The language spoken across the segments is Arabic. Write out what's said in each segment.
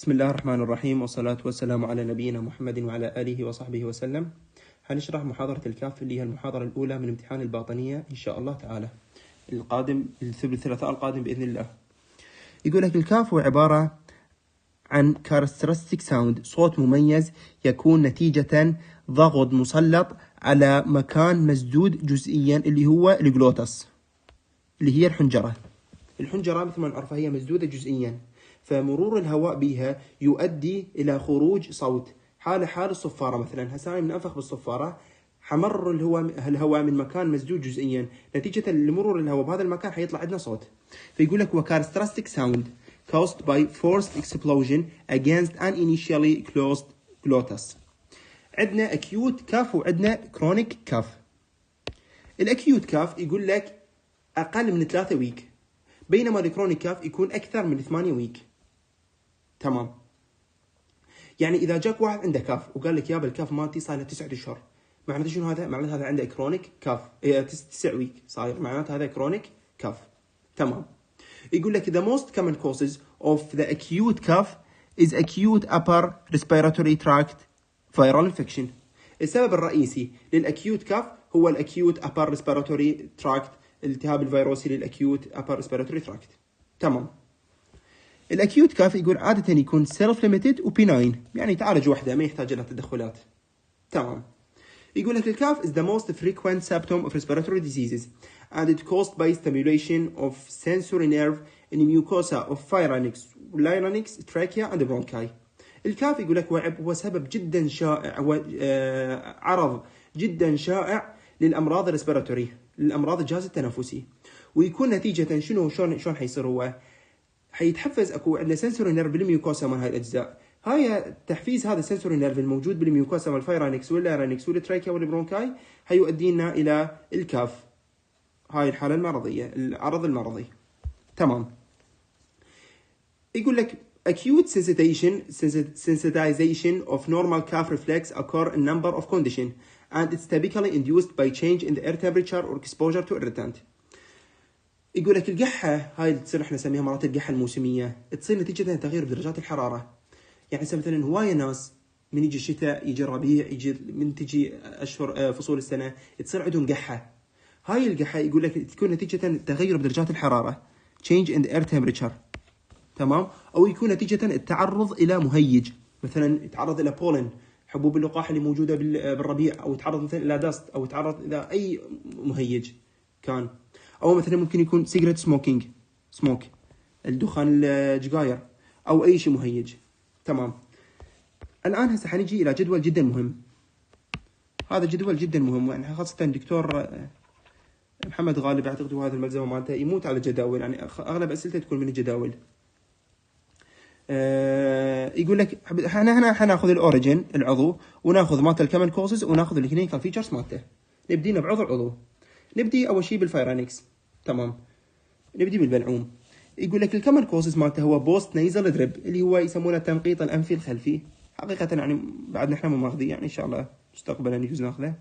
بسم الله الرحمن الرحيم، والصلاة والسلام على نبينا محمد وعلى آله وصحبه وسلم. هنشرح محاضرة الكاف اللي هي المحاضرة الأولى من امتحان الباطنية إن شاء الله تعالى القادم الثلاثاء القادم بإذن الله. يقول لك الكاف هو عبارة عن characteristic sound، صوت مميز يكون نتيجة ضغط مسلط على مكان مسدود جزئيا اللي هو الجلوتس اللي هي الحنجرة مثل ما نعرفها هي مسدودة جزئيا، فمرور الهواء بها يؤدي إلى خروج صوت. حال الصفارة مثلا، هسه من أنفخ بالصفارة حمرر الهواء من مكان مسدود جزئيا، نتيجة لمرور الهواء بهذا المكان حيطلع عندنا صوت. فيقول لك هو characteristic sound caused by forced explosion against an initially closed glottis. عندنا acute كاف وعندنا chronic كاف. الأكيوت كاف يقول لك أقل من 3 ويك، بينما الكرونيك كاف يكون أكثر من 8 ويك. تمام، يعني إذا جاك واحد عنده كاف وقال لك يابا الكاف مالتي صار له 9 أشهر، معناته شنو هذا؟ معناته هذا عنده كرونيك كاف، 9 ويك صاير، معناته هذا كرونيك كاف. تمام، يقول لك the most common causes of the acute cough is acute upper respiratory tract viral infection. السبب الرئيسي للأكيوت كاف هو الأكيوت upper respiratory tract، الالتهاب الفيروسي للأكيوت upper respiratory tract. تمام، الأكيوت كاف يقول عادة يكون self limited وبيناين، يعني تعالج وحده ما يحتاج لها تدخلات. تمام، يقول لك الكاف is the most frequent symptom of respiratory diseases and it caused by stimulation of sensory nerve in the mucosa of pharynx, larynx, trachea and bronchi. الكاف يقول لك هو سبب جدا شائع، عرض جدا شائع للأمراض الريسبيراتوري، للأمراض الجهاز التنفسي، ويكون نتيجة شلون حيصير هو؟ حيتحفز اكو عندنا سنسوري نيرف بالميوكوسا مال هاي الاجزاء، هاي تحفيز هذا السنسوري نيرف الموجود بالميوكوسا مال الفايرانكس واللارينكس والتراكيا والبرونكاي هيؤدينا الى الكاف، هاي الحالة المرضية، العرض المرضي. تمام، يقول لك acute sensitization of normal cough reflex occur in number of conditions and it's typically induced by change in the air temperature or exposure to irritant. يقول لك القحة هاي تصير احنا نسميها مرات القحة الموسمية، تصير نتيجة تغيير بدرجات الحرارة. يعني مثلا هواية ناس من يجي الشتاء يجي الربيع يجي من تجي أشهر فصول السنة تصير عندهم قحة. هاي القحة يقول لك تكون نتيجة تغير بدرجات الحرارة change in the air temperature. تمام، أو يكون نتيجة التعرض إلى مهيج، مثلا يتعرض إلى بولن حبوب اللقاح اللي موجودة بالربيع، أو يتعرض مثلا إلى دست، أو يتعرض إلى أي مهيج كان، أو مثلا ممكن يكون سيجرت سموك الدخان الجقاير، أو أي شيء مهيج. تمام، الآن هسه حنجي إلى جدول جدا مهم. هذا جدول جدا مهم، يعني خاصة دكتور محمد غالب أعتقد هذا الملزمة مالته يموت على جداول، يعني أغلب أسئلته تكون من الجداول. يقول لك احنا حناخذ الأوريجين العضو، وناخذ مالته الكمن كوزز، وناخذ الكلينيكال فيتشرز مالته. نبدينا بعضو. نبدي أول شيء بالفايرانكس. تمام، نبدي بالبلعوم. يقول لك الكمن كوزز مالته هو بوست نيزل دريب، اللي هو يسمونه التنقيط الأنفي الخلفي. حقيقة يعني بعد نحن مو ماخذين، يعني إن شاء الله مستقبلا يجوز ناخذه.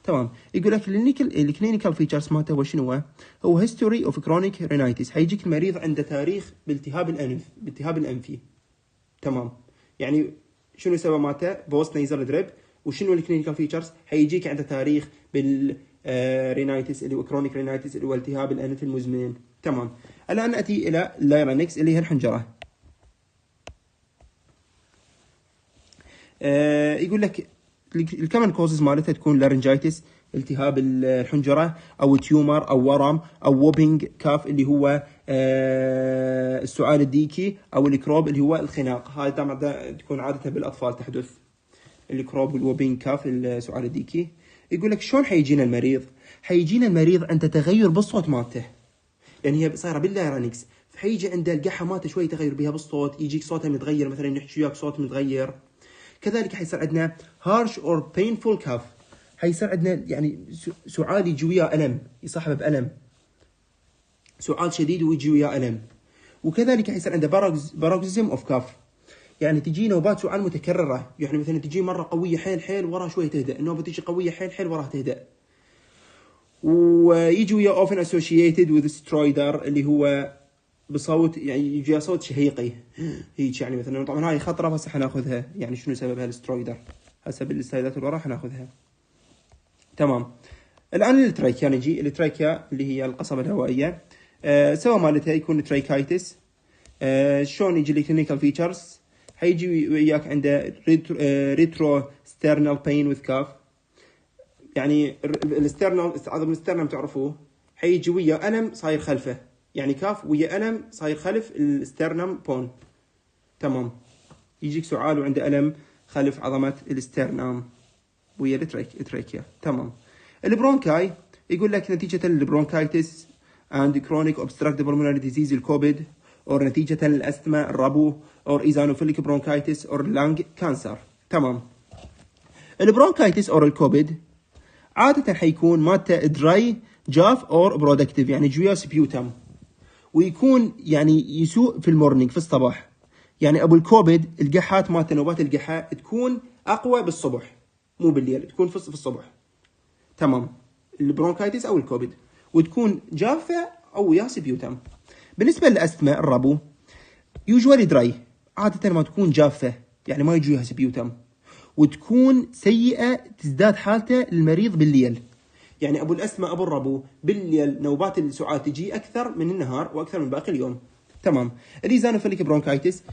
تمام، يقول لك الكلينيكال فيتشرز مالته هو شنو؟ هو هيستوري اوف كرونيك رينايتس، حيجيك المريض عنده تاريخ بالتهاب الأنفي. تمام، يعني شنو السبب مالته؟ بوست نيزل دريب. وشنو الكلينيكال فيتشرز؟ حيجيك عنده تاريخ رينايتس اللي هو كرونيك رينايتس اللي هو التهاب الأنف المزمن. تمام، الآن نأتي إلى اللارينكس اللي هي الحنجرة. يقول لك الكمن كوزز مالتها تكون لارنجايتس التهاب الحنجرة، أو تيومر، أو ورم، أو ووبينج كاف اللي هو السعال الديكي، أو الكروب اللي هو الخناق. هاي تكون عادة بالأطفال تحدث، الكروب والووبينج كاف السعال الديكي. يقول لك شلون حيجينا المريض؟ حيجينا المريض عنده تغير بالصوت مالته، لأن هي صايرة باللارينكس، فحيجي عنده القحة مالته شوي تغير بها بالصوت، يجيك صوته متغير، مثلا نحكي وياك صوت متغير. كذلك حيصير عندنا harsh or painful cough، حيصير عندنا يعني سعال يجي وياه ألم، يصاحبه بألم، سعال شديد ويجي وياه ألم. وكذلك حيصير عنده paroxysm of cough، يعني تجي نوبات سعال متكررة، يعني مثلا تجي مرة قوية حيل وراها شوي تهدأ، النوبة تجي قوية حيل وراها تهدأ. ويجي وياه often associated with stridor اللي هو بصوت يعني يجي صوت شهيقي هيك يعني مثلا. طبعا هاي خطره بس حناخذها يعني شنو سببها السترويدر هسه بالسلايدات اللي ورا حناخذها. تمام. الان التراكيا نجي. التراكيا اللي هي القصبه الهوائيه سوا مالتها يكون ترايكايتس. شلون يجي لي كلينيكال فيتشرز؟ حيجي وياك عنده ريترو ستيرنال بين وذ كاف. يعني الستيرنال عظم الستيرنال تعرفوه حيجي ويا الم صاير خلفه، يعني كاف ويا الم صاير خلف الستيرنم بون. تمام. يجيك سعال وعنده الم خلف عظمه الستيرنم ويا التراكيا. تمام. البرونكاي يقول لك نتيجه البرونكايتس and chronic obstructive pulmonary disease الكوبيد، أو نتيجة الأستما الربو، أو إيزانوفيليك برونكايتس، أو لانج كانسر. تمام. البرونكايتس أو الكوبيد عادة حيكون مالته دراي جاف أو برودكتيف، يعني جويا سبيوتم، ويكون يعني يسوء في المورنينج في الصباح. يعني أبو الكوبيد القحات مالته نوبات القحة تكون أقوى بالصبح مو بالليل، تكون في الصبح. تمام. البرونكايتس أو الكوبيد وتكون جافة أو ويا سبيوتم. بالنسبة للأستما الربو يوجوالي دراي، عادة ما تكون جافة يعني ما يجيها سبيوتم، وتكون سيئة تزداد حالته المريض بالليل. يعني أبو الأستما أبو الربو بالليل نوبات السعال تجي أكثر من النهار وأكثر من باقي اليوم. تمام. الإيزانوفيليك برونكايتس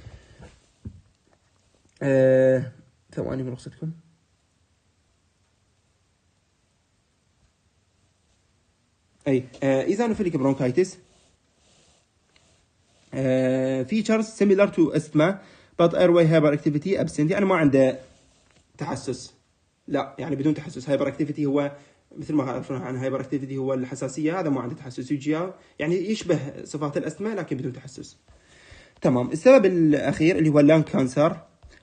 ثواني من رخصتكم. أي إيزانوفيليك برونكايتس features similar to asthma but airway hyperactivity absent، يعني ما عنده تحسس، لا يعني بدون تحسس. hyperactivity هو مثل ما عرفنا عن hyperactivity هو الحساسية، هذا ما عنده تحسس، يجي يعني يشبه صفات الأستما لكن بدون تحسس. تمام. السبب الأخير اللي هو اللانج كانسر.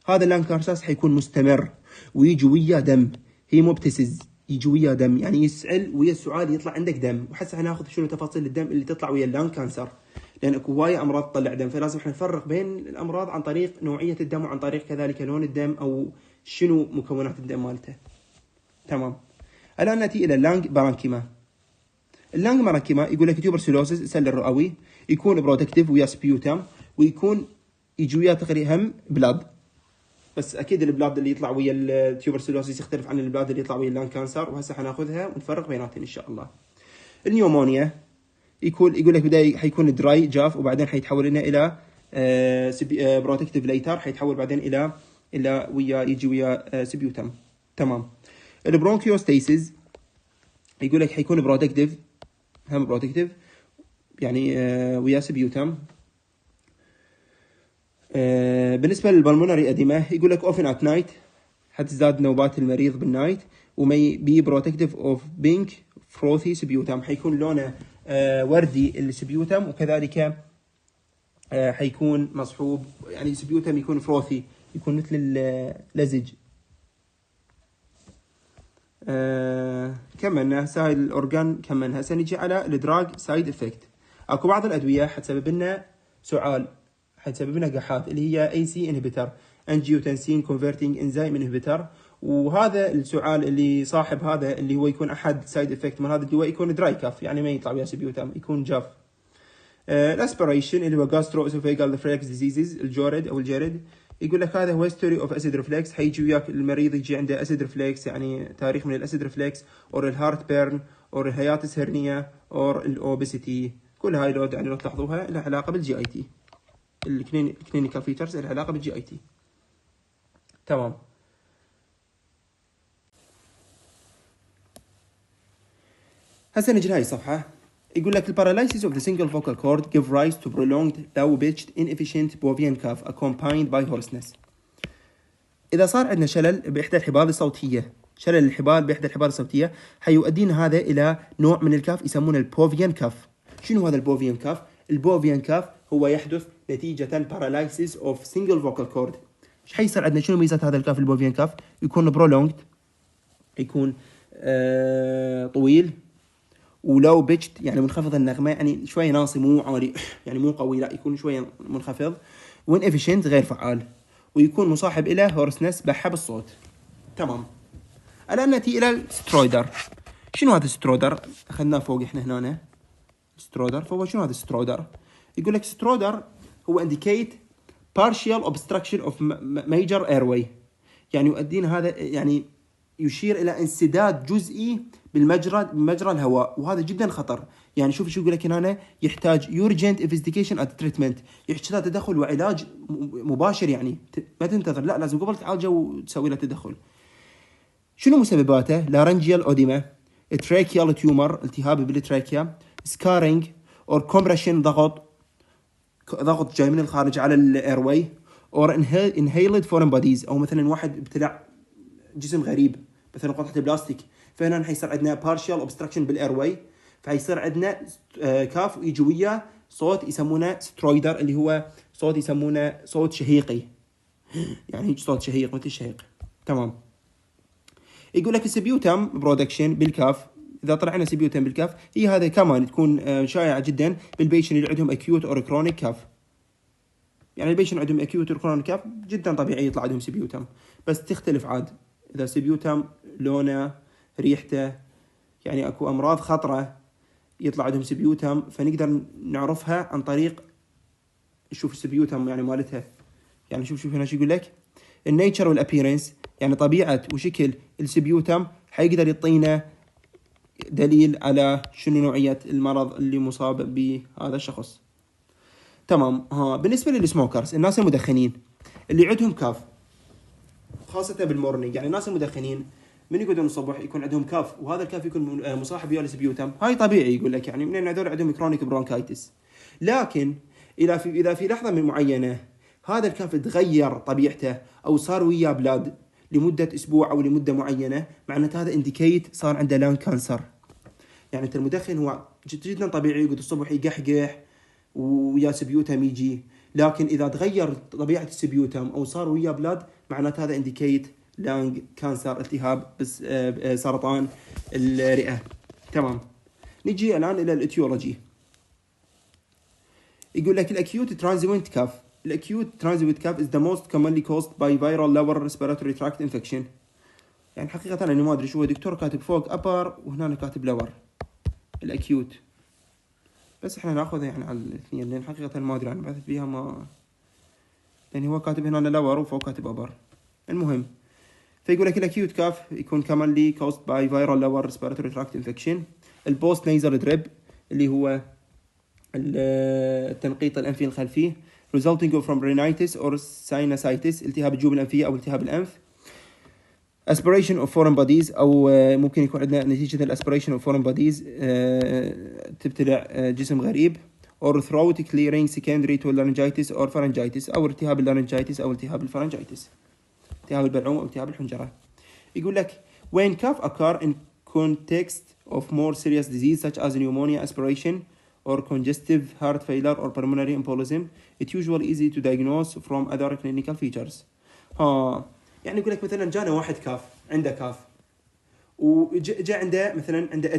هذا اللانج كانسر حيكون مستمر ويجي ويا دم هيموبتسز، يجي ويا دم يعني يسعل ويا السعال يطلع عندك دم. وحسه حناخذ شنو تفاصيل الدم اللي تطلع ويا اللانج كانسر، لأن اكو هواية أمراض تطلع دم، فلازم احنا نفرق بين الأمراض عن طريق نوعية الدم وعن طريق كذلك لون الدم أو شنو مكونات الدم مالته. تمام. الآن نأتي إلى اللانج بارانكيما. اللانج بارانكيما يقول لك تيوبرسلوسيس السل الرئوي، يكون برودكتيف ويا سبيوتام، ويكون يجي ويا تقريبا هم بلاد. بس أكيد البلاد اللي يطلع ويا التيوبرسلوسيس يختلف عن البلاد اللي يطلع ويا اللانج كانسر، وهسه حناخذها ونفرق بيناتهم إن شاء الله. النيومونيا يقول لك بداية حيكون دراي جاف، وبعدين حيتحول لنا إلى بروتكتيف ليتر، حيتحول بعدين إلى ويا يجي ويا سبيوتم. تمام. البرونكيوستاسيس يقول لك حيكون بروتكتيف، هم بروتكتيف يعني ويا سبيوتم. بالنسبة للبلمونري أديمة يقول لك اوفن ات نايت، حتزداد نوبات المريض بالنايت، ومي بي بروتكتيف اوف بينك فروثي سبيوتم، حيكون لونه وردي السبيوتم، وكذلك حيكون مصحوب يعني سبيوتم يكون فروثي، يكون مثل اللزج. كملنا سايد الأورجان، كملنا هسه نجي على الدراج سايد افكت. اكو بعض الأدوية حتسبب لنا سعال، حتسبب لنا قحات، اللي هي AC inhibitor angiotensin converting enzyme inhibitor. وهذا السعال اللي صاحب هذا اللي هو يكون احد سايد افكت من هذا الدواء يكون دراي كاف، يعني ما يطلع ويا سبيوتام، يكون جاف. الاسبريشن اللي هو جاسترو اسوفيجال ريفلكس ديزيزز، الجورد او الجرد، يقول لك هذا هو هيستوري اوف اسيد ريفلكس، حيجي وياك المريض يجي عنده اسيد ريفلكس، يعني تاريخ من الاسيد ريفلكس، اور الهارت بيرن، اور الهياتس هرنيا، اور الاوبيسيتي. كل هاي لو يعني لو تلاحظوها لها علاقه بالجي اي تي، الكلينيكال فيتشرز لها علاقه بالجي اي تي. تمام. هسه نجي لهاي الصفحه. يقول لك الباراليسيس of the single vocal cord give rise to prolonged low pitched inefficient bovine cough accompanied by hoarseness. إذا صار عندنا شلل بإحدى الحبال الصوتية، شلل الحبال بإحدى الحبال الصوتية، حيؤدينا هذا إلى نوع من الكاف يسمونه البوفيان كاف. شنو هذا البوفيان كاف؟ البوفيان كاف هو يحدث نتيجة الباراليسيس of single vocal cord. ايش حيصير عندنا؟ شنو ميزات هذا الكاف البوفيان كاف؟ يكون prolonged، يكون طويل، ولو بيتشت يعني منخفض النغمة، يعني شوية ناصي مو عالي يعني مو قوي، لا يكون شوية منخفض، وين efficient غير فعال، ويكون مصاحب إلى هورسنس بحب الصوت. تمام. الآن نأتي إلى السترويدر. شنو هذا السترويدر؟ أخذناه فوق إحنا هنا سترويدر. فهو شنو هذا السترويدر؟ يقول لك سترودر هو indicate partial obstruction of major airway، يعني يؤدينا هذا يعني يشير الى انسداد جزئي بمجرى الهواء، وهذا جدا خطر. يعني شوف شو يقول لك هنا، يحتاج urgent investigation and treatment، يحتاج تدخل وعلاج مباشر، يعني ما تنتظر، لا لازم قبل تعالجه وتسوي له تدخل. شنو مسبباته؟ لارنجيال اوديما، تراكيال تيومر التهاب بالتراكيا، سكارينج اور كومبريشن ضغط جاي من الخارج على الايرواي، اور انهيلد فورين بوديز، او مثلا واحد ابتلع جسم غريب مثلا قطعه بلاستيك، فهنا حيصير عندنا بارشال اوبستراكشن بالايرواي، فحيصير عندنا كاف ويجي وياه صوت يسمونه سترويدر، اللي هو صوت يسمونه صوت شهيقي، يعني هيك صوت شهيق مثل الشهيق. تمام. يقول لك السبيوتم برودكشن بالكاف، اذا طلع لنا سبيوتم بالكاف، هي هذا كمان تكون شائعه جدا بالبيشن اللي عندهم اكيوت اور كرونيك كاف. يعني البيشن عندهم اكيوت اور كرونيك كاف جدا طبيعي يطلع عندهم سبيوتم، بس تختلف عاد اذا سبيوتم لونه ريحته، يعني اكو امراض خطره يطلع عندهم سبيوتم، فنقدر نعرفها عن طريق نشوف السبيوتم يعني مالتها. يعني شوف هنا شو يقول لك، النيتشر والابيرنس، يعني طبيعه وشكل السبيوتم حيقدر يعطينا دليل على شنو نوعيه المرض اللي مصاب بهذا الشخص. تمام. بالنسبه للسموكرز، الناس المدخنين اللي عندهم كاف خاصه بالمورنينج، يعني الناس المدخنين من يقعدون الصبح يكون عندهم كاف، وهذا الكاف يكون مصاحب ويا السبيوتم، هاي طبيعي يقول لك، يعني من هذول عندهم كرونيك برونكايتس. لكن اذا في لحظه من معينه هذا الكاف تغير طبيعته او صار وياه بلاد لمده اسبوع او لمده معينه، معناته هذا انديكيت صار عنده لان كانسر. يعني انت المدخن هو جدا طبيعي يقعد الصبح يقحقح ويا سبيوتم يجي، لكن اذا تغير طبيعه السبيوتم او صار وياه بلاد، معناته هذا انديكيت لانج كانسر، التهاب سرطان الرئه. تمام. نجي الان الى الاتيولوجي. يقول لك الاكيوت ترانزيوينت كاف، الاكيوت ترانزيوينت كاف is the most commonly caused by viral lower respiratory tract infection. يعني حقيقه انا ما ادري شو هو، دكتور كاتب فوق upper وهنا كاتب lower الاكيوت، بس احنا ناخذها يعني على الاثنين، لان حقيقه ما ادري انا بحثت فيها ما، يعني هو كاتب هنا lower وفوق كاتب upper. المهم، فيقول لك الاكيوت كاف يكون commonly caused by viral lower respiratory tract infection. البوست نيزل دريب اللي هو التنقيط الانفي الخلفي، resulting from rhinitis or sinusitis التهاب الجيوب الانفيه او التهاب الانف. aspiration of foreign bodies، او ممكن يكون عندنا نتيجه الاسبريشن of foreign bodies تبتلع جسم غريب، or throat clearing secondary to laryngitis or pharyngitis، او التهاب اللارنجيتس او التهاب الفرنجيتس، التهاب البلعوم او التهاب الحنجره. يقول لك when cough occur in context of more serious disease such as pneumonia, aspiration or congestive heart failure or pulmonary embolism, it usually easy to diagnose from other clinical features. يعني يقول لك مثلا جانا واحد كاف، عنده كاف وجاء عنده مثلا عنده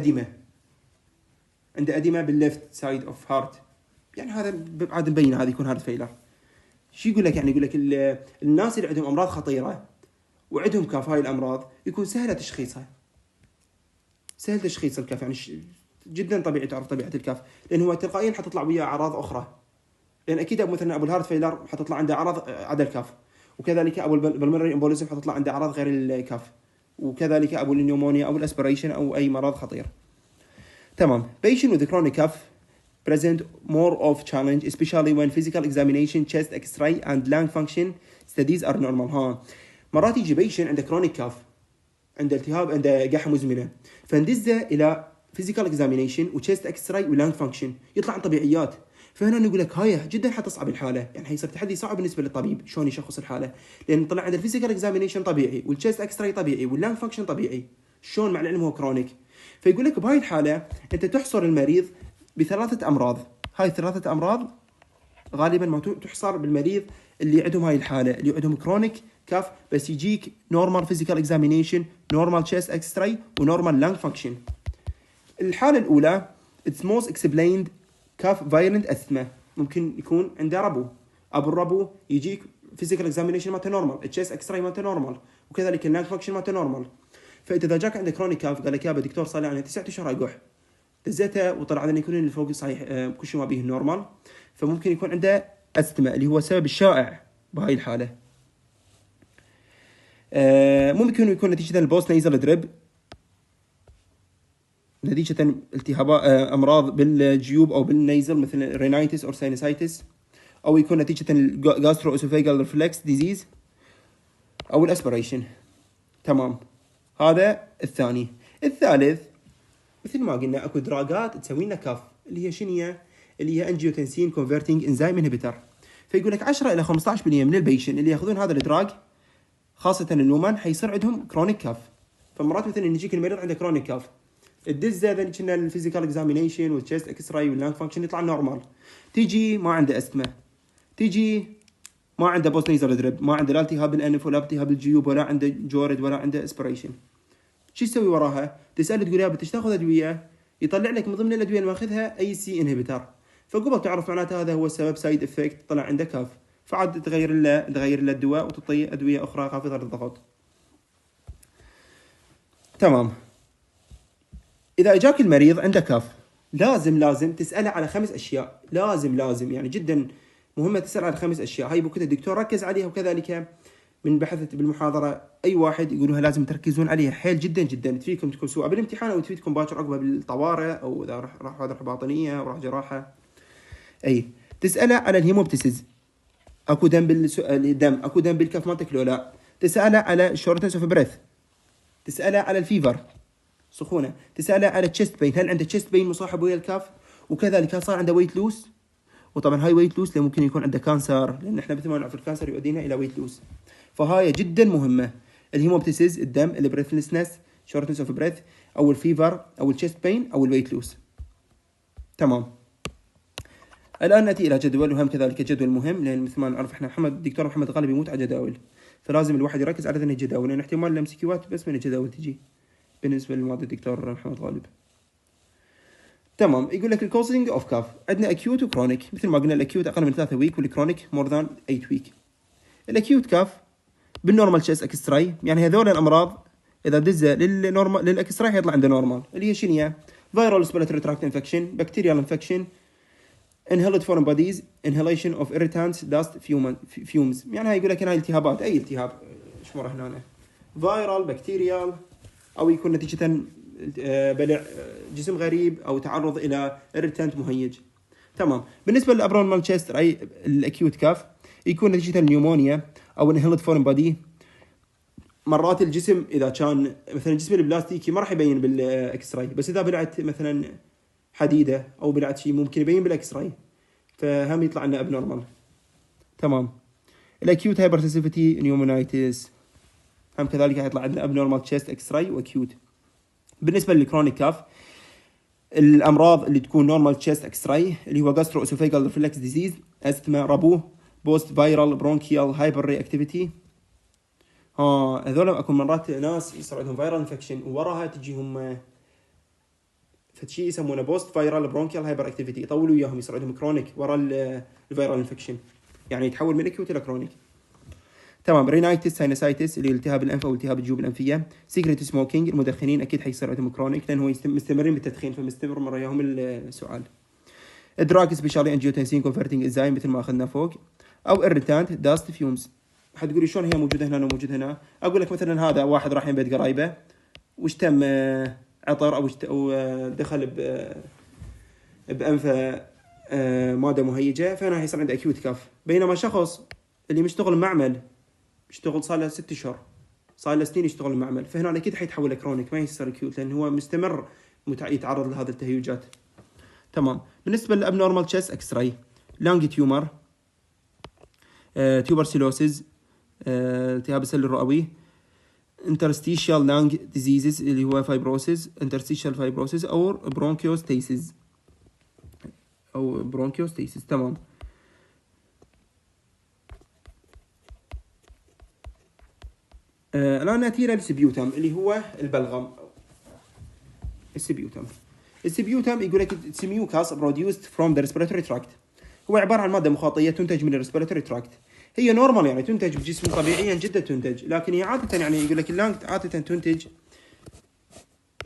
أديمة بالليفت سايد اوف هارت، يعني هذا عاد مبين هذا يكون هارت فيلر. شو يقول لك؟ يعني يقول لك الناس اللي عندهم امراض خطيره وعندهم كاف، هاي الامراض يكون سهله تشخيصها، سهل تشخيص الكاف، يعني جدا طبيعي تعرف طبيعه الكاف، لان هو تلقائيا حتطلع وياه اعراض اخرى، لان اكيد مثلا ابو الهارت فيلر حتطلع عنده اعراض عدا الكاف، وكذلك ابو البلمونري امبوليزم حتطلع عنده اعراض غير الكاف، وكذلك ابو النيومونيا او الاسبريشن او اي مرض خطير. تمام. patient with chronic cough present more of challenge especially when physical examination, chest x-ray and lung function studies are normal. مرات يجي بيشن عنده كرونيك كاف، عنده التهاب، عنده قحة مزمنة، فندزه الى physical examination وchest x-ray ولانج فانكشن يطلع عن طبيعيات، فهنا نقول لك هاي جدا حتصعب الحاله، يعني حيصير تحدي صعب بالنسبه للطبيب شلون يشخص الحاله، لان طلع عند الفيزيكال اكزامينيشن طبيعي والتشست اكس راي طبيعي واللانج فانكشن طبيعي، شلون مع العلم هو كرونيك. فيقول لك بهاي الحاله انت تحصر المريض بثلاثه امراض، هاي الثلاثه امراض غالبا ما تحصر بالمريض اللي عندهم هاي الحاله، اللي عندهم كرونيك كاف، بس يجيك نورمال فيزيكال اكزامينيشن، نورمال تشست اكس راي ونورمال لانج فانكشن. الحاله الاولى it's most explained كاف فايلنت أثما، ممكن يكون عنده ربو، ابو الربو يجيك فيزيكال اكزامينيشن مالته نورمال، التشيست اكس راي مالته نورمال، وكذلك اللانج فانكشن مالته نورمال. فاذا جاك عندك كرونيك كاف قال لك يا دكتور صار لي 9 اشهر اقح، دزته وطلع عندنا يكون اللي فوق صحيح كل شيء ما به نورمال، فممكن يكون عنده أستما اللي هو السبب الشائع بهاي الحالة. ممكن يكون نتيجة البوست نيزل دريب، نتيجة التهابات أمراض بالجيوب أو بالنيزل مثل رينايتس أو ساينسايتس، أو يكون نتيجة الجاسترو أسوفيجال ريفلكس ديزيز أو الأسبريشن. تمام، هذا الثاني. الثالث مثل ما قلنا اكو دراجات تسوي لنا كاف، اللي هي شنو؟ اللي هي انجيوتنسين كونفرتنج انزيم انهبيتر. فيقول لك 10 الى 15% من البيشن اللي ياخذون هذا الدراج خاصه النومان حيصير عندهم كرونيك كاف. فمرات مثلا يجيك المريض عنده كرونيك كاف، الدزه ذا كنا الفيزيكال اكزامينيشن والتشست اكس راي واللانج فانكشن يطلع نورمال، تيجي ما عنده استما، تيجي ما عنده بوست نيزل دريب، ما عنده لا التهاب الانف ولا التهاب الجيوب ولا عنده جورد ولا عنده اسبريشن. شو تسوي وراها؟ تسأله تقول يا بدك تاخذ ادويه، يطلع لك من ضمن الادويه اللي ماخذها اي سي انهبيتر، فقبل تعرف معناته هذا هو السبب سايد افكت طلع عنده كاف، فعاد تغير له الدواء وتعطيه ادويه اخرى خافضه للضغط. تمام. اذا اجاك المريض عنده كاف لازم تساله على 5 اشياء، لازم يعني جدا مهمه تسال على 5 اشياء. هاي بوكت الدكتور ركز عليها، وكذلك من بحثت بالمحاضرة أي واحد يقولوها لازم تركزون عليها حيل جدا جدا، تفيدكم تكون سواء بالامتحان أو تفيدكم باكر عقبه بالطوارئ، أو إذا راح باطنية أو راح جراحة. أي تسأله على الهيموبتسيس، أكو دم بالدم، أكو دم بالكف مالتك لو لا. تسأله على شورتنس أوف بريث، تسأله على الفيفر سخونة، تسأله على التشست بين، هل عنده تشست بين مصاحب ويا الكاف، وكذلك هل صار عنده ويت لوس. وطبعا هاي ويت لوس ممكن يكون عنده كانسر، لأن احنا مثل ما نعرف الكانسر يؤدينا إلى ويت لوس، فهاي جدا مهمة. الهيموبتسيس، الدم، البريثلسنس، شورتنس اوف بريث، او الفيفر، او الشيست بين، او الويت لوس. تمام. الان ناتي الى جدول، وهم كذلك جدول مهم، لان مثل ما نعرف احنا الدكتور محمد غالب يموت على جداول، فلازم الواحد يركز على ذني الجداول، لان احتمال الامسكيوات بس من الجداول تجي بالنسبه للماده الدكتور محمد غالب. تمام. يقول لك الكوزنج اوف كاف عندنا اكيوت وكرونيك، مثل ما قلنا الاكيوت اقل من 3 ويك، والكرونيك مور ذان 8 ويك. الاكيوت كاف بالنورمال تشيست اكس راي، يعني هذول الامراض اذا دزه للنورمال للاكس راي يطلع عنده نورمال، اللي هي شنو هي؟ فيرال ريسبيراتوري تراكت انفكشن، بكتيريال انفكشن، inhaled foreign bodies, inhalation of irritants, dust, fumes. يعني هاي يقول لك هاي التهابات، اي التهاب ايش مره هنا فيرال بكتيريال، او يكون نتيجه بلع جسم غريب او تعرض الى irritant مهيج. تمام. بالنسبه للابرونمال تشيست اي الاكيوت كاف يكون نتيجه النيومونيا او inhaled foreign body. مرات الجسم اذا كان مثلا الجسم البلاستيكي ما راح يبين بالاكس راي، بس اذا بلعت مثلا حديده او بلعت شيء ممكن يبين بالاكس راي، فهم يطلع لنا ابنورمال. تمام. الاكيوت هايبرسنسيفيتي نيومونايتس هم كذلك يطلع عندنا ابنورمال تشيست اكس راي واكيوت. بالنسبه للكرونيك كاف الامراض اللي تكون نورمال تشيست اكس راي اللي هو جاسترو اسوفيجال ريفلكس ديزيز، استما، ربو، بوست فايرال برونكيال هايبر رياكتيفيتي. هذول اكو مرات ناس يصير عندهم فايرال انفكشن ووراها تجيهم فشي يسمونه بوست فايرال برونكيال هايبر اكتيفيتي، يطولوا وياهم يصير عندهم كرونيك ورا الفايرال انفكشن، يعني يتحول من اكيوت الى كرونيك. تمام. رينايتس، ساينسايتس اللي التهاب الانف او التهاب الجيوب الانفيه. سيجريت سموكينج، المدخنين اكيد حيصير عندهم كرونيك لانه هو مستمرين بالتدخين، فمستمر مره وياهم السؤال. ادراك سبيشالي انجيوتنسين كونفرتنج انزيم مثل ما اخذنا فوق، او اريتانت داست فيومز. حتقولي شلون هي موجوده هنا وموجوده هنا؟ اقول لك مثلا هذا واحد راح بيت قرايبه واشتم عطر او دخل بانفه ماده مهيجه، فهنا يصير عنده اكيوت كاف. بينما شخص اللي مشتغل معمل يشتغل صار له 6 اشهر، صار له سنين يشتغل معمل، فهنا اكيد حيتحول كرونيك ما يصير اكيوت، لان هو مستمر يتعرض لهذه التهيجات. تمام. بالنسبه للابنورمال تشيست اكس راي، لانج تيومر، تيوبرسيلوسيس، التهاب السل الرئوي، interstitial lung diseases اللي هو fibrosis، interstitial fibrosis أو bronchiostasis تمام. الآن نأتي إلى السبيوتم اللي هو البلغم. السبيوتم يقول لك it's mucus produced from the respiratory tract، هو عبارة عن مادة مخاطية تنتج من الريسبيراتوري تراكت، هي نورمال يعني تنتج بجسم طبيعيا جدا تنتج، لكن هي عادة يعني يقول لك اللانج عادة تنتج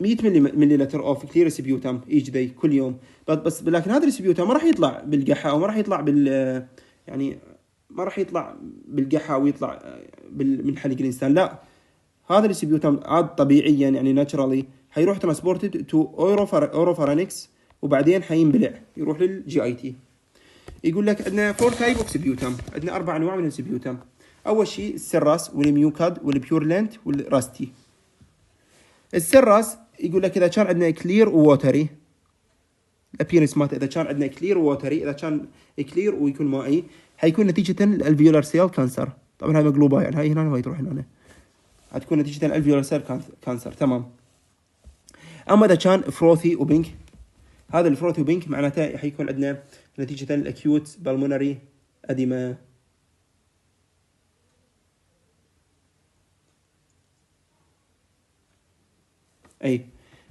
100 ملي اوف كلير سبيوتم ايج داي كل يوم. بس لكن هذا السبيوتم ما راح يطلع بالقحه، او ما راح يطلع يعني ما راح يطلع بالقحه او يطلع من حلق الانسان. لا، هذا السبيوتم عاد طبيعيا يعني ناتشرالي حيروح ترانسبورتد تو اوروفارينكس، وبعدين حينبلع يروح للجي اي تي. يقول لك عندنا 4 تايب اوف سبيوتم، عندنا 4 انواع من السبيوتم. اول شيء السراس والميوكاد والبيورلنت والراستي. السراس يقول لك اذا كان عندنا كلير ووتري، الابيرنس مالته اذا كان عندنا كلير ووتري، اذا كان كلير ويكون مائي، حيكون نتيجه الالفيولار سيل كانسر. طبعا هاي مقلوبه يعني، هاي هنا وهي تروح هنا، حتكون نتيجه الالفيولار سيل كانسر. تمام. اما اذا كان فروثي وبينك، هذا الفروثي وبينك معناته حيكون عندنا نتيجه الاكيوت بالمونري اديما. اي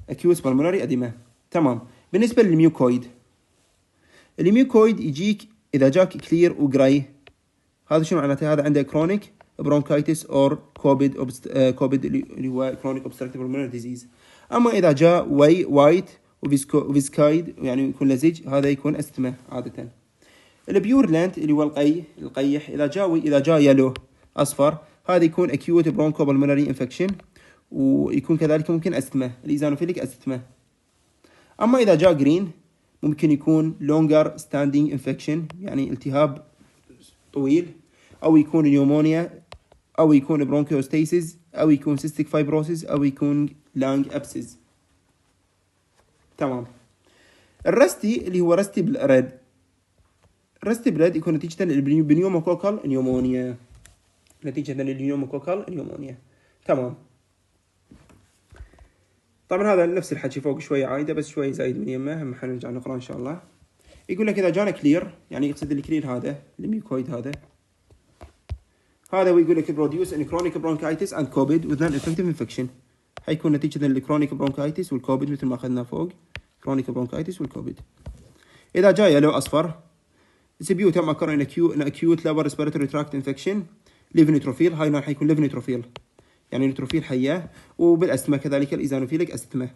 اكيوت بالمونري اديما. تمام. بالنسبه للميوكويد، الميوكويد يجيك اذا جاك كلير وجراي، هذا شنو معناته؟ هذا عنده كرونيك برونكايتس اور كوبيد كوبيد اللي هو كرونيك اوبستراكتيف بالمونري ديزيز. اما اذا جاء وايت وفيسكايد يعني يكون لزج، هذا يكون استما عاده. البيورلانت اللي هو القيح، اذا جاء يلو اصفر، هذا يكون اكيوت برونكو بالمونري انفكشن، ويكون كذلك ممكن استما، الايزانوفيليك استما. اما اذا جاء جرين ممكن يكون لونجر ستاندينج انفكشن، يعني التهاب طويل، او يكون نيومونيا، او يكون برونكيوستاسيس، او يكون سيستيك فايبروسيس، او يكون لانج ابسيس. تمام. الرستي اللي هو رستي بالريد، رستي بالريد يكون نتيجة البنيوموكوكال نيومونيا، نتيجة البنيوموكوكال نيومونيا. تمام. طبعا هذا نفس الحكي فوق شوية عايدة، بس شوية زايد من يمه، هم حنرجع نقرأ إن شاء الله. يقول لك إذا جانا كلير، يعني يقصد الكلير هذا الميوكويد هذا ويقول لك produce in chronic bronchitis and COVID with non-infective infection. حيكون نتيجة الكرونيك برونكايتس والكوفيد مثل ما أخذنا فوق، كرونيك برونكايتس والكوفيد. إذا جاء يلو أصفر، سبيوتم occur in acute lower respiratory tract infection live neutrophil، هاي نوع حيكون live neutrophil يعني نيتروفيل حية، وبالأستما كذلك الإيزانوفيليك أستما.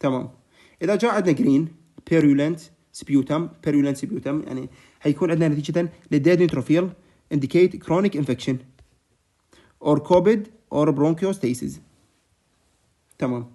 تمام. إذا جاء عندنا جرين purulent sputum يعني حيكون عندنا نتيجة للديد نيتروفيل indicate chronic infection or COVID or bronchiostasis. تمام.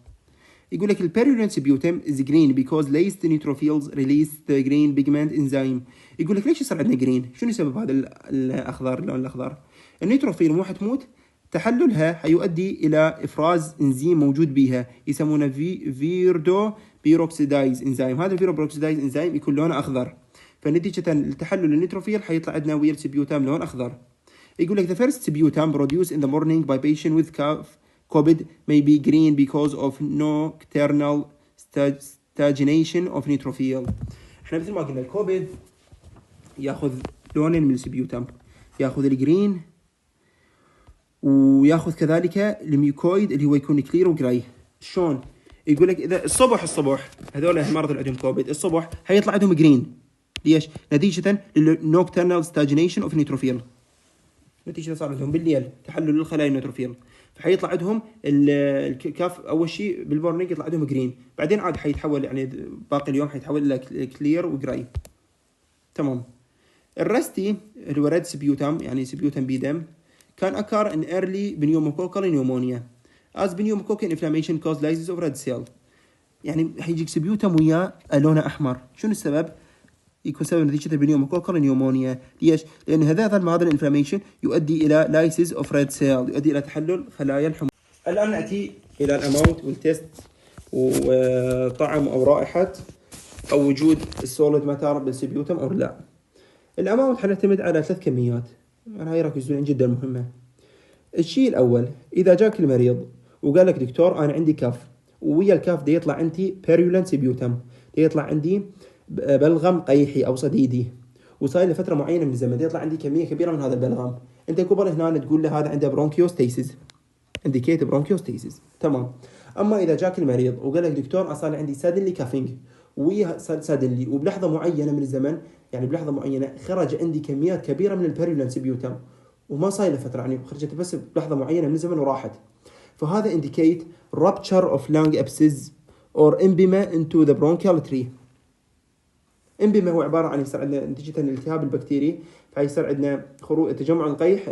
يقول لك البيرولنت سبيوتم is green because laced neutrophils release the green pigment enzyme. يقول لك ليش يصير عندنا جرين؟ شنو سبب هذا الأخضر، اللون الأخضر؟ النيتروفيل مو حتموت، تحللها حيؤدي إلى إفراز إنزيم موجود بها يسمونه فيردو بيروكسيدايز إنزيم. هذا الفيردو بيروكسيدايز إنزيم يكون لونه أخضر، فنتيجة التحلل النيتروفيل حيطلع عندنا ويرد سبيوتام لون أخضر. يقول لك the first sputum produced in the morning by patient with COVID may be green because of nocturnal stagnation of neutrophil. احنا مثل ما قلنا الكوفيد ياخذ لونين من السبيوتام، ياخذ الجرين وياخذ كذلك الميوكويد اللي هو يكون كلير وجراي. شلون؟ يقول لك اذا الصبح هذول المرضى اللي عندهم كوفيد الصبح حيطلع عندهم جرين. ليش؟ نتيجة للنوكترنال ستاجنيشن اوف نيتروفيل، نتيجة صار عندهم بالليل تحلل الخلايا النيتروفيل، فحيطلع عندهم الكاف اول شيء بالمورنينج يطلع عندهم جرين، بعدين عاد حيتحول يعني باقي اليوم حيتحول الى كلير وجراي. تمام. الرستي اللي هو ريد سبيوتام يعني سبيوتام بيدم كان occur in early pneumococcal pneumonia as pneumococcal inflammation caused lysis of red cell. يعني حيجيك سبيوتام وياه لونه احمر، شنو السبب؟ يكون سبب نتيجة البنيوموكوكال نيومونيا. ليش؟ لأن هذا المرض الانفلاميشن يؤدي إلى لايسيس اوف ريد سيل، يؤدي إلى تحلل خلايا الحمى. الآن نأتي إلى الأماونت والتست وطعم أو رائحة أو وجود السوليد ماتر بالسبيوتم أو لا. الأماونت حنعتمد على 3 كميات، أنا هاي ركزوا جدا مهمة. الشيء الأول، إذا جاك المريض وقال لك دكتور أنا عندي كاف، ويا الكاف دي يطلع عندي بيرولنت سبيوتم، دي يطلع عندي بلغم قيحي او صديدي، وصاير لفتره معينه من الزمن يطلع عندي كميه كبيره من هذا البلغم، انت كبر هنا تقول له هذا عنده برونكيوستاسيس، انديكيت برونكيوستاسيس. تمام. اما اذا جاك المريض وقال لك دكتور صار عندي سادنلي كافينج، ويا سادنلي وبلحظه معينه من الزمن يعني بلحظه معينه خرج عندي كميات كبيره من البيرولنت سبيوتم وما صاير له فتره، يعني خرجت بس بلحظه معينه من الزمن وراحت، فهذا indicate rupture of lung abscess or emphysema into the bronchial tree. emphysema هو عبارة عن يصير عندنا نتيجة الالتهاب البكتيري، فيصير عندنا خروج تجمع القيح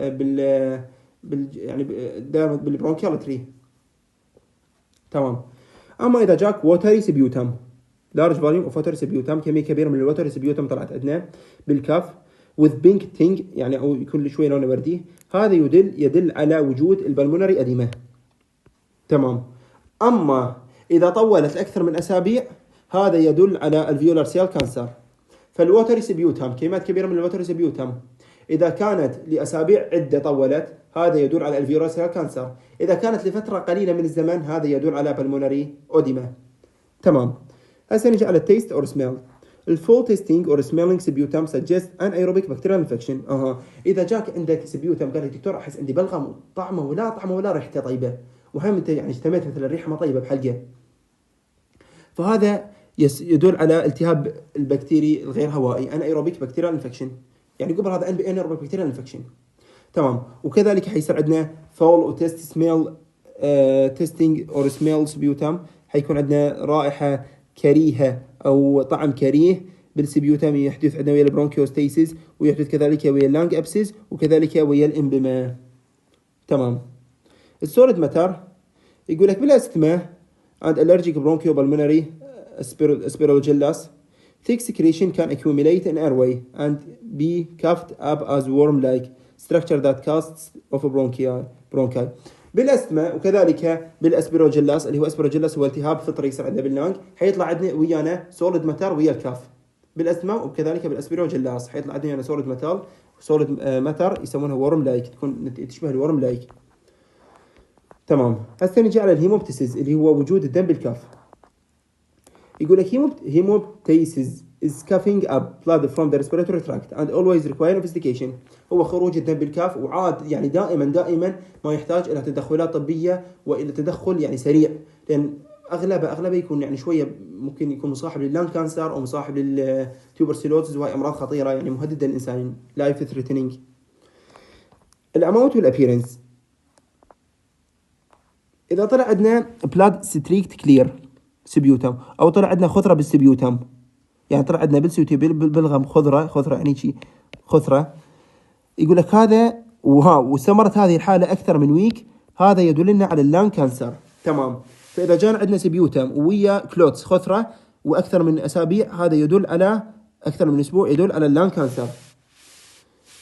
يعني دائما بالبرونكيال تري. تمام. اما اذا جاك ووتري سبيوتم، لارج فوليوم اوف ووتري سبيوتم، كميه كبيره من الووتري سبيوتم طلعت عندنا بالكاف with pink tinge، يعني او يكون شوي لونه وردي، هذا يدل على وجود البلمونري اديمه. تمام. اما اذا طولت اكثر من اسابيع هذا يدل على الفيولار سيل كانسر. فالووتري سبيوتم، كميات كبيره من الووتري سبيوتم إذا كانت لأسابيع عدة طولت هذا يدل على الفيروس سيل كانسر. إذا كانت لفترة قليلة من الزمن هذا يدل على بالمونري أوديما. تمام. هسه نجي على التيست أور سميل. الفول تيستينج أور سميلينج سبيوتم سجست أن أيروبيك بكتيريال انفكشن. إذا جاك عندك سبيوتم قال لي دكتور أحس عندي بلغم طعمه ولا ريحته طيبة، وهم أنت يعني اشتميت مثل الريحة ما طيبة بحلقة، فهذا يدل على التهاب البكتيري الغير هوائي أن أيروبيك بكتيريال انفكشن، يعني قبل هذا انيروبيك بكتيريال انفكشن. تمام. وكذلك حيصير عندنا فول وتست سميل تيستينج اور سميل سبيوتم، حيكون عندنا رائحه كريهه او طعم كريه بالسبيوتم، يحدث عندنا ويا البرونكيوستيسيس، ويحدث كذلك ويا اللانج ابسيس، وكذلك ويا الامبما. تمام. السوليد ماتر يقول لك بالاستما and allergic bronchiopulmonary aspergillus thick secretion can accumulate in airway and be coughed up as worm-like structure that casts of bronchi. بالاستما وكذلك بالاسبيروجيلاس، اللي هو اسبيروجيلاس هو التهاب فطري يصير عندنا باللانج، حيطلع عندنا ويانا سوليد ماتر ويا الكاف بالاستما، وكذلك بالاسبيروجيلاس حيطلع عندنا يعني سوليد ماتر يسمونها ورم لايك، تكون تشبه الورم لايك. تمام. هسه نجي على الهيموبتيسيس اللي هو وجود الدم بالكاف. يقول لك هيموبتيسيس is coughing up blood from the respiratory tract and always require investigation. هو خروج الدم بالكاف، وعاد يعني دائما ما يحتاج الى تدخلات طبيه والى تدخل يعني سريع، لان اغلبه يكون يعني شويه ممكن يكون مصاحب لللان كانسر او مصاحب للتيوبرسيلوزز، وهي امراض خطيره يعني مهدده للانسان، لايف ثريتنينج. الاماونت والابيرنس، اذا طلع عندنا بلاد ستريكت كلير سبيوتم، او طلع عندنا خضره بالسبيوتم، يعني طلع عندنا بالبلغم خضره يعني شيء خضره، يقول لك هذا واستمرت هذه الحاله اكثر من ويك، هذا يدلنا على اللان كانسر. تمام. فاذا جاء عندنا سبيوتم ويا كلوتس خضره واكثر من اسابيع، هذا يدل على اكثر من اسبوع، يدل على اللان كانسر.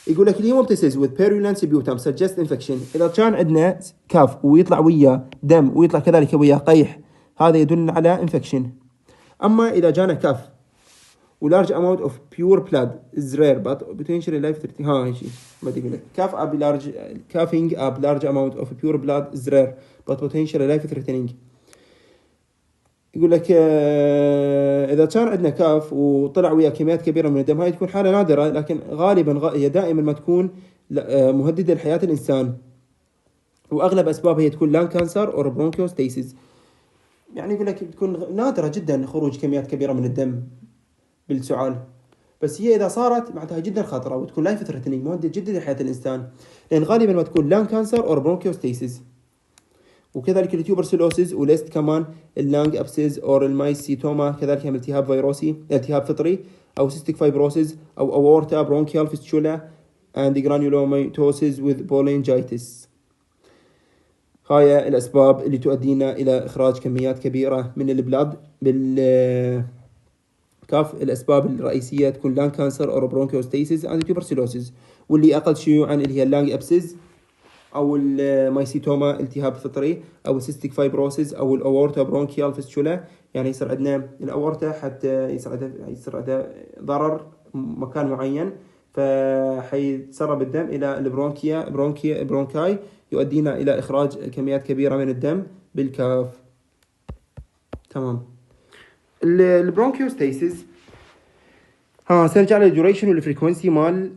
يقول لك الهيموبتيسيس with purulent sputum suggest infection. إذا كان عندنا كاف ويطلع ويا دم ويطلع كذلك ويا قيح، هذا يدل على infection. أما إذا جانا كاف و large amount of pure blood is rare but potentially life threatening. هاي شيء ما يقول لك coughing up large amount of pure blood is rare but potentially life threatening. يقول لك إذا كان عندنا كاف وطلع ويا كميات كبيرة من الدم، هاي تكون حالة نادرة، لكن غالبا هي دائما ما تكون مهددة لحياة الإنسان، وأغلب أسبابها هي تكون لان كانسر أو برونكيوستيسيس. يعني يقول لك تكون نادرة جدا خروج كميات كبيرة من الدم بالسعال، بس هي إذا صارت معناتها جدا خطرة وتكون لايف ثريتنينج، مهددة جدا لحياة الإنسان، لأن غالبا ما تكون لان كانسر أو برونكيوستيسيس. وكذلك التيوبرسلوسيس وليست كمان اللانج ابسيس او المايسيتوما، كذلك هم التهاب فيروسي، التهاب فطري، او سيستيك فايبروسيس، او اورتا برونكيال فيستولا اند جرانيولوميتوسيس وذ بولينجايتس. هاي الاسباب اللي تؤدينا الى اخراج كميات كبيره من البلاد بالكاف. الاسباب الرئيسيه تكون لانج كانسر او برونكيوستيسيس اند تيوبرسلوسيس، واللي اقل شيوعا اللي هي اللانج ابسيس او المايسيتوما التهاب فطري، او السيستيك فايبروسيس، او الاورتا برونكيال فيستولا. يعني يصير عندنا الاورتا حتى يصير عندها ضرر مكان معين، فحيتسرب الدم الى البرونكاي يؤدينا الى اخراج كميات كبيره من الدم بالكاف. تمام. البرونكيوستيسيس سنرجع للديوريشن والفريكونسي مال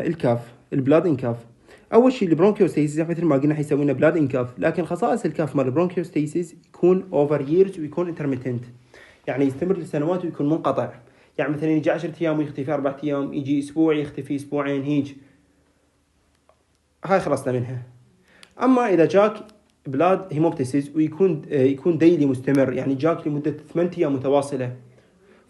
الكاف، البلاد انكاف. اول شيء البرونكيوستيسيس مثل ما قلنا حيسوي لنا بلاد انكاف، لكن خصائص الكاف مال البرونكيوستيسيس يكون اوفر ييرز ويكون انترميتنت، يعني يستمر لسنوات ويكون منقطع. يعني مثلا يجي 10 ايام ويختفي 4 ايام، يجي اسبوع يختفي اسبوعين، هيك هاي خلصنا منها. أما إذا جاك بلاد هيموبتيسيس يكون ديلي مستمر، يعني جاك لمدة 8 أيام متواصلة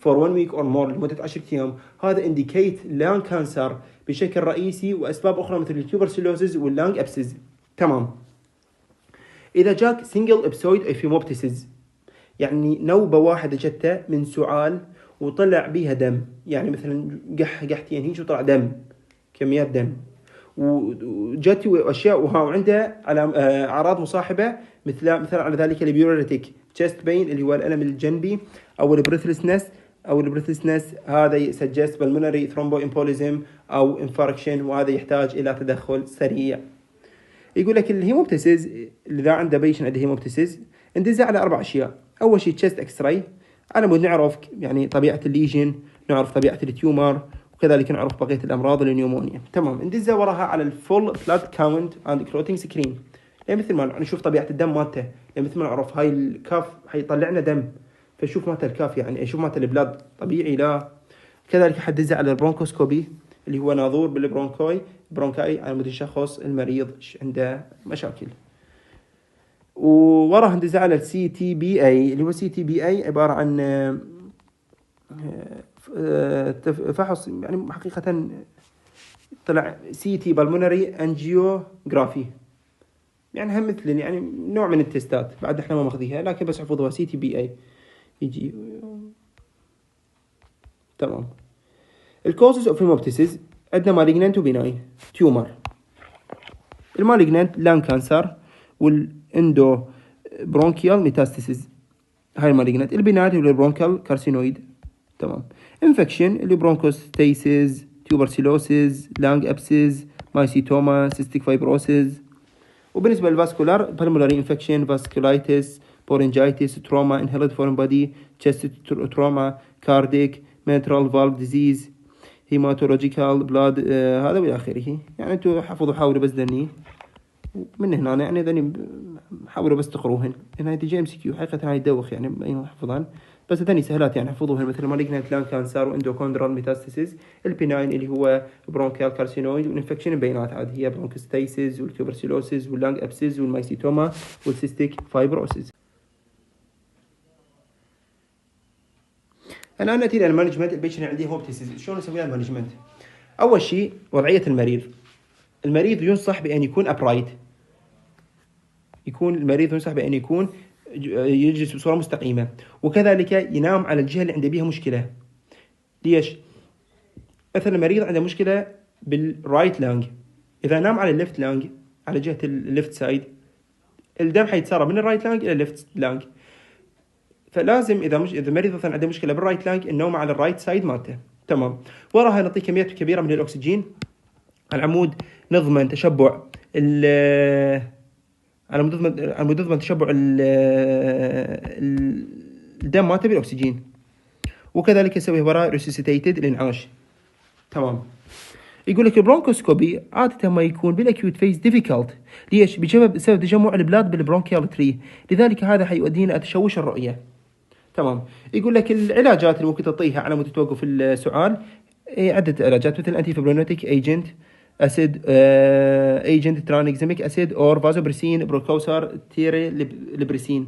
for 1 week or more لمدة 10 أيام، هذا indicate لانج كانسر بشكل رئيسي وأسباب أخرى مثل التوبرسلوزز واللانج أبسز. تمام. إذا جاك single episode of hemoptysis، يعني نوبة واحدة جته من سعال وطلع بيها دم، يعني مثلا قحتين هيك وطلع دم، كميات دم، وجت أشياء وعنده أعراض مصاحبة مثل على ذلك البيوريتيك chest pain اللي هو الألم الجنبي، أو البريثلسنس هذا يسجست pulmonary thromboembolism أو infarction، وهذا يحتاج إلى تدخل سريع. يقول لك الهيموبتيسيز إذا عنده بيشن عنده هيموبتيسيز ندز على 4 أشياء. أول شيء chest x-ray على مود نعرف يعني طبيعة الليجن، نعرف طبيعة التيومر، وكذلك نعرف بقية الأمراض النيومونيا. تمام. ندز وراها على الفول بلاد كاونت اند كلوتينج سكرين، يعني مثل ما نشوف طبيعة الدم مالته، يعني مثل ما نعرف هاي الكاف حيطلع لنا دم، فشوف مالته الكاف يعني شوف مالته البلاد طبيعي لا. كذلك حدز على البرونكوسكوبي اللي هو ناظور برونكاي على مود يشخص المريض عنده مشاكل. ووراه ندز على السي تي بي اي اللي هو سي تي بي اي عبارة عن فحص، يعني حقيقة طلع سي تي بالمونري انجيوغرافي، يعني هم مثل يعني نوع من التستات بعد احنا ما ماخذيها، لكن بس حفظوها سي تي بي اي يجي. تمام. الكوزز اوف هيموبتيسيس عندنا مالجنانت وبيناين تيومر. المالجنانت لان كانسر والاندو برونكيال ميتاستاسيس، هاي المالجنانت. البيناين اللي برونكال كارسينويد. تمام. انفكشن اللي برونكوستيسيس، توبرسيلوسيس، لانج ابسيس، مايسيتوما، سيستيك فايبروسيس. وبالنسبة للفاسكولار بالمولاري انفكشن، فاسكولايتس، بورنجايتس، تروما انهيلد فورين بودي، تشست تروما، كارديك، ميترال فالف ديزيز، هيماتولوجيكال بلاد، هذا والى اخره. يعني انتم حفظوا حاولوا بس ذني من هنا، يعني ذني حاولوا بس تقروهن، هنا تجي ام سي كيو حقيقة هاي تدوخ يعني اي حفظان، بس ثاني سهلات يعني حفظوها مثل مالجنانت لان كانسر واندوكوندرال ميتاستاسيس. البيناين اللي هو برونكيال كارسينويد، والانفكشن بينات عاد هي برونكوستيسيس والتوبرسيلوسيس واللانج ابسيس والمايسيتوما والسيستيك فايبروسيس. الان ناتي الى المانجمنت. البيشن عندي هوبتيسيس شلون نسوي له مانجمنت؟ اول شيء وضعيه المريض ينصح بان يكون ابرايت، المريض ينصح بان يكون يجلس بصورة مستقيمة، وكذلك ينام على الجهة اللي عنده بيها مشكلة. ليش؟ مثلا المريض عنده مشكلة بالرايت لانج، إذا نام على الليفت لانج على جهة الليفت سايد الدم حيتسارب من الرايت لانج إلى الليفت لانج، فلازم إذا المريض مثلا عنده مشكلة بالرايت لانج النوم على الرايت سايد مالته. تمام. وراها نعطيه كميات كبيرة من الأكسجين على عمود نضمن تشبع على مود نضمن تشبع الدم مالته بالأكسجين، وكذلك يسوي وراء ريسيسيتيتد الانعاش. تمام. يقول لك البرونكوسكوبي عادة ما يكون بالاكيوت فيز ديفيكالت. ليش؟ بسبب تجمع البلاد بالبرونكيال تري، لذلك هذا حيؤدينا الى تشوش الرؤية. تمام. يقول لك العلاجات اللي ممكن تعطيها على مود توقف السعال عدة علاجات مثل انتي فيبرينوتيك ايجنت، اسيد ايجنت ترانكزيميك اسيد اور فازوبرسين، بروكوسار، تيري لبرسين.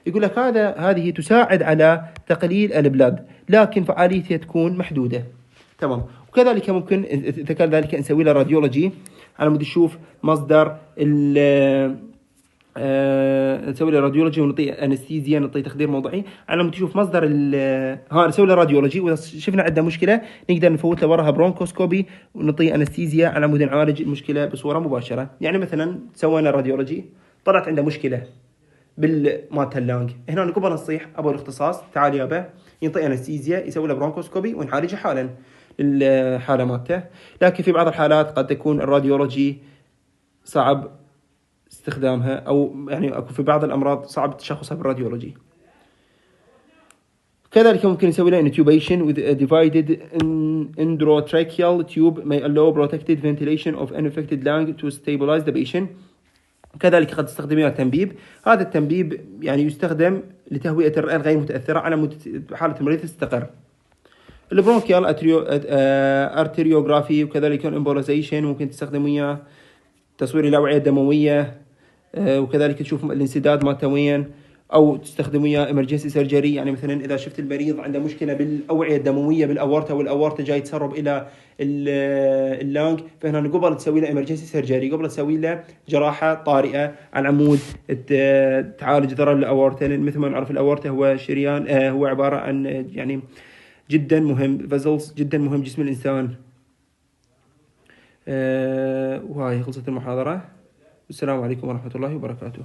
يقول لك هذه تساعد على تقليل البلاد، لكن فعاليتها تكون محدودة. تمام. وكذلك ممكن إذا كان ذلك نسوي له راديولوجي على مود نشوف مصدر نسوي له راديولوجي ونعطيه انستيزيا، نعطيه تخدير موضعي على مود نشوف مصدر نسوي له راديولوجي، واذا شفنا عنده مشكله نقدر نفوت له وراها برونكوسكوبي ونعطيه انستيزيا على مود نعالج المشكله بصوره مباشره. يعني مثلا سوينا راديولوجي طلعت عنده مشكله بالمالت اللانج، هنا نقبل نصيح ابو الاختصاص تعال يابا ينطي انستيزيا يسوي له برونكوسكوبي ونعالجه حالا الحاله مالته. لكن في بعض الحالات قد تكون الراديولوجي صعب استخدامها، او يعني اكو في بعض الامراض صعب تشخصها بالراديولوجي. كذلك ممكن نسوي له intubation with a divided endotracheal tube may allow protected ventilation of unaffected lung to stabilize the patient. كذلك قد تستخدمين التنبيب، هذا التنبيب يعني يستخدم لتهوية الرئة الغير متأثرة على مود حالة المريض تستقر. البرونكيال ارتريوغرافي وكذلك الامبوليزيشن ممكن تستخدم وياه تصوير الأوعية الدموية، وكذلك تشوف الانسداد مالته وين، او تستخدم وياه emergency surgery. يعني مثلا اذا شفت المريض عنده مشكله بالاوعيه الدمويه بالاورطه، والاورطه جاي تسرب الى اللانج، فهنا قبل تسوي له emergency surgery، قبل تسوي له جراحه طارئه على العمود تعالج ضرر الاورطه. لان مثل ما نعرف الاورطه هو شريان، هو عباره عن يعني جدا مهم، فازلز جدا مهم جسم الانسان. وهاي خلصت المحاضره. السلام عليكم ورحمه الله وبركاته.